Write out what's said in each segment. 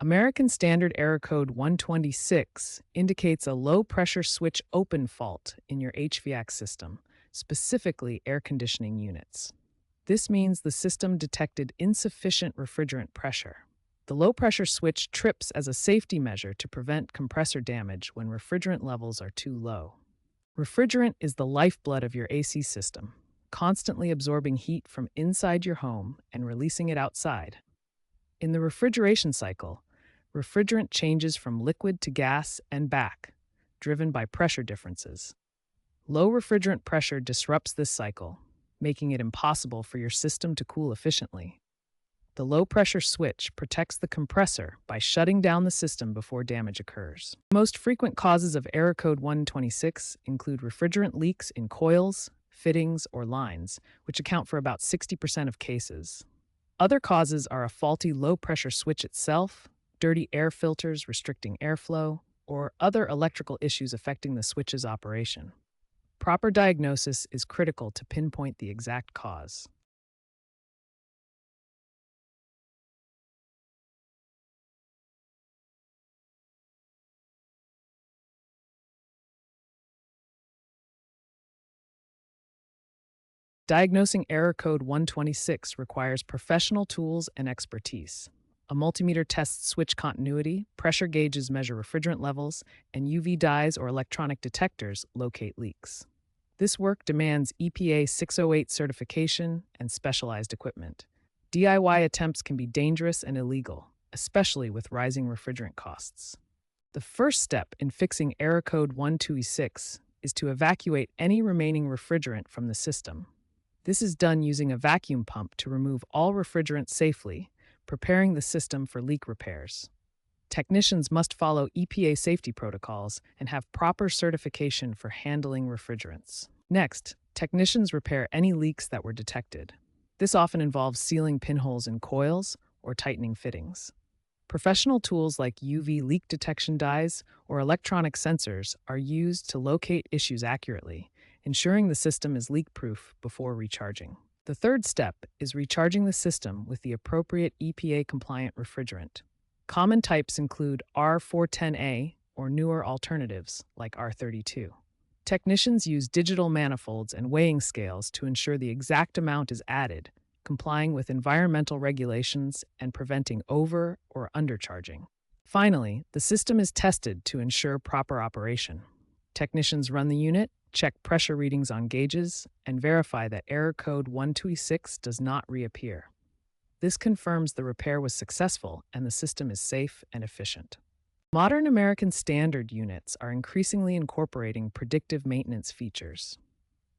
American Standard Error Code 126 indicates a low pressure switch open fault in your HVAC system, specifically air conditioning units. This means the system detected insufficient refrigerant pressure. The low pressure switch trips as a safety measure to prevent compressor damage when refrigerant levels are too low. Refrigerant is the lifeblood of your AC system, constantly absorbing heat from inside your home and releasing it outside. In the refrigeration cycle, refrigerant changes from liquid to gas and back, driven by pressure differences. Low refrigerant pressure disrupts this cycle, making it impossible for your system to cool efficiently. The low pressure switch protects the compressor by shutting down the system before damage occurs. Most frequent causes of Error Code 126 include refrigerant leaks in coils, fittings, or lines, which account for about 60% of cases. Other causes are a faulty low pressure switch itself, dirty air filters restricting airflow, or other electrical issues affecting the switch's operation. Proper diagnosis is critical to pinpoint the exact cause. Diagnosing Error Code 126 requires professional tools and expertise. A multimeter tests switch continuity, pressure gauges measure refrigerant levels, and UV dyes or electronic detectors locate leaks. This work demands EPA 608 certification and specialized equipment. DIY attempts can be dangerous and illegal, especially with rising refrigerant costs. The first step in fixing Error Code 126 is to evacuate any remaining refrigerant from the system. This is done using a vacuum pump to remove all refrigerant safely, preparing the system for leak repairs. Technicians must follow EPA safety protocols and have proper certification for handling refrigerants. Next, technicians repair any leaks that were detected. This often involves sealing pinholes in coils or tightening fittings. Professional tools like UV leak detection dyes or electronic sensors are used to locate issues accurately, ensuring the system is leak-proof before recharging. The third step is recharging the system with the appropriate EPA-compliant refrigerant. Common types include R410A or newer alternatives like R32. Technicians use digital manifolds and weighing scales to ensure the exact amount is added, complying with environmental regulations and preventing over- or undercharging. Finally, the system is tested to ensure proper operation. Technicians run the unit, check pressure readings on gauges, and verify that Error Code 126 does not reappear. This confirms the repair was successful and the system is safe and efficient. Modern American Standard units are increasingly incorporating predictive maintenance features.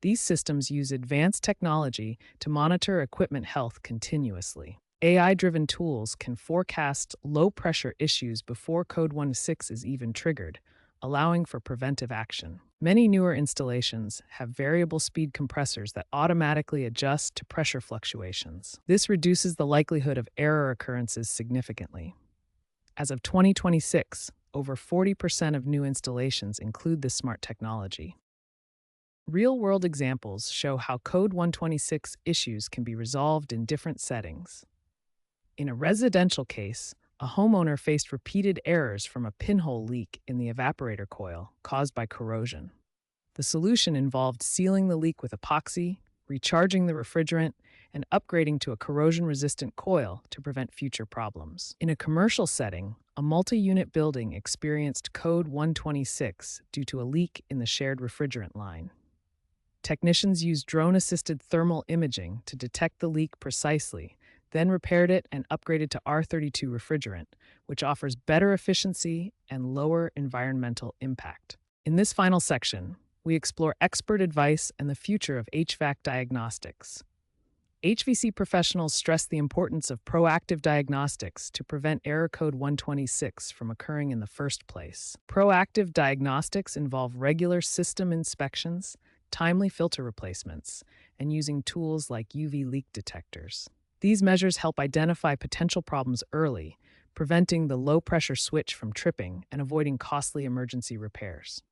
These systems use advanced technology to monitor equipment health continuously. AI-driven tools can forecast low-pressure issues before Code 126 is even triggered, allowing for preventive action. Many newer installations have variable speed compressors that automatically adjust to pressure fluctuations. This reduces the likelihood of error occurrences significantly. As of 2026, over 40% of new installations include this smart technology. Real-world examples show how Code 126 issues can be resolved in different settings. In a residential case, a homeowner faced repeated errors from a pinhole leak in the evaporator coil caused by corrosion. The solution involved sealing the leak with epoxy, recharging the refrigerant, and upgrading to a corrosion-resistant coil to prevent future problems. In a commercial setting, a multi-unit building experienced Code 126 due to a leak in the shared refrigerant line. Technicians used drone-assisted thermal imaging to detect the leak precisely, then repaired it and upgraded to R32 refrigerant, which offers better efficiency and lower environmental impact. In this final section, we explore expert advice and the future of HVAC diagnostics. HVC professionals stress the importance of proactive diagnostics to prevent Error Code 126 from occurring in the first place. Proactive diagnostics involve regular system inspections, timely filter replacements, and using tools like UV leak detectors. These measures help identify potential problems early, preventing the low-pressure switch from tripping and avoiding costly emergency repairs.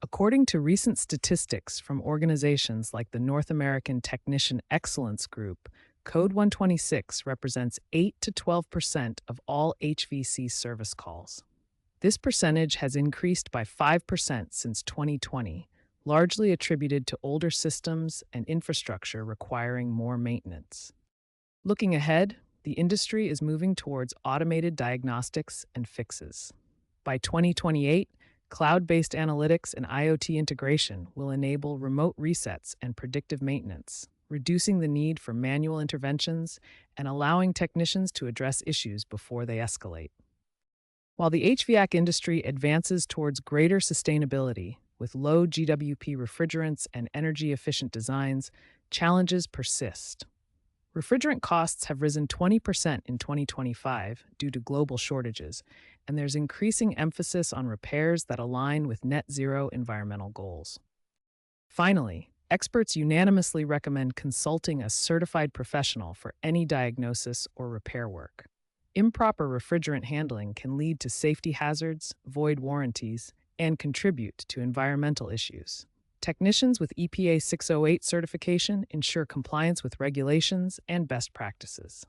According to recent statistics from organizations like the North American Technician Excellence Group, Code 126 represents 8 to 12% of all HVC service calls. This percentage has increased by 5% since 2020, largely attributed to older systems and infrastructure requiring more maintenance. Looking ahead, the industry is moving towards automated diagnostics and fixes. By 2028, cloud-based analytics and IoT integration will enable remote resets and predictive maintenance, reducing the need for manual interventions and allowing technicians to address issues before they escalate. While the HVAC industry advances towards greater sustainability with low GWP refrigerants and energy-efficient designs, challenges persist. Refrigerant costs have risen 20% in 2025 due to global shortages, and there's increasing emphasis on repairs that align with net zero environmental goals. Finally, experts unanimously recommend consulting a certified professional for any diagnosis or repair work. Improper refrigerant handling can lead to safety hazards, void warranties, and contribute to environmental issues. Technicians with EPA 608 certification ensure compliance with regulations and best practices.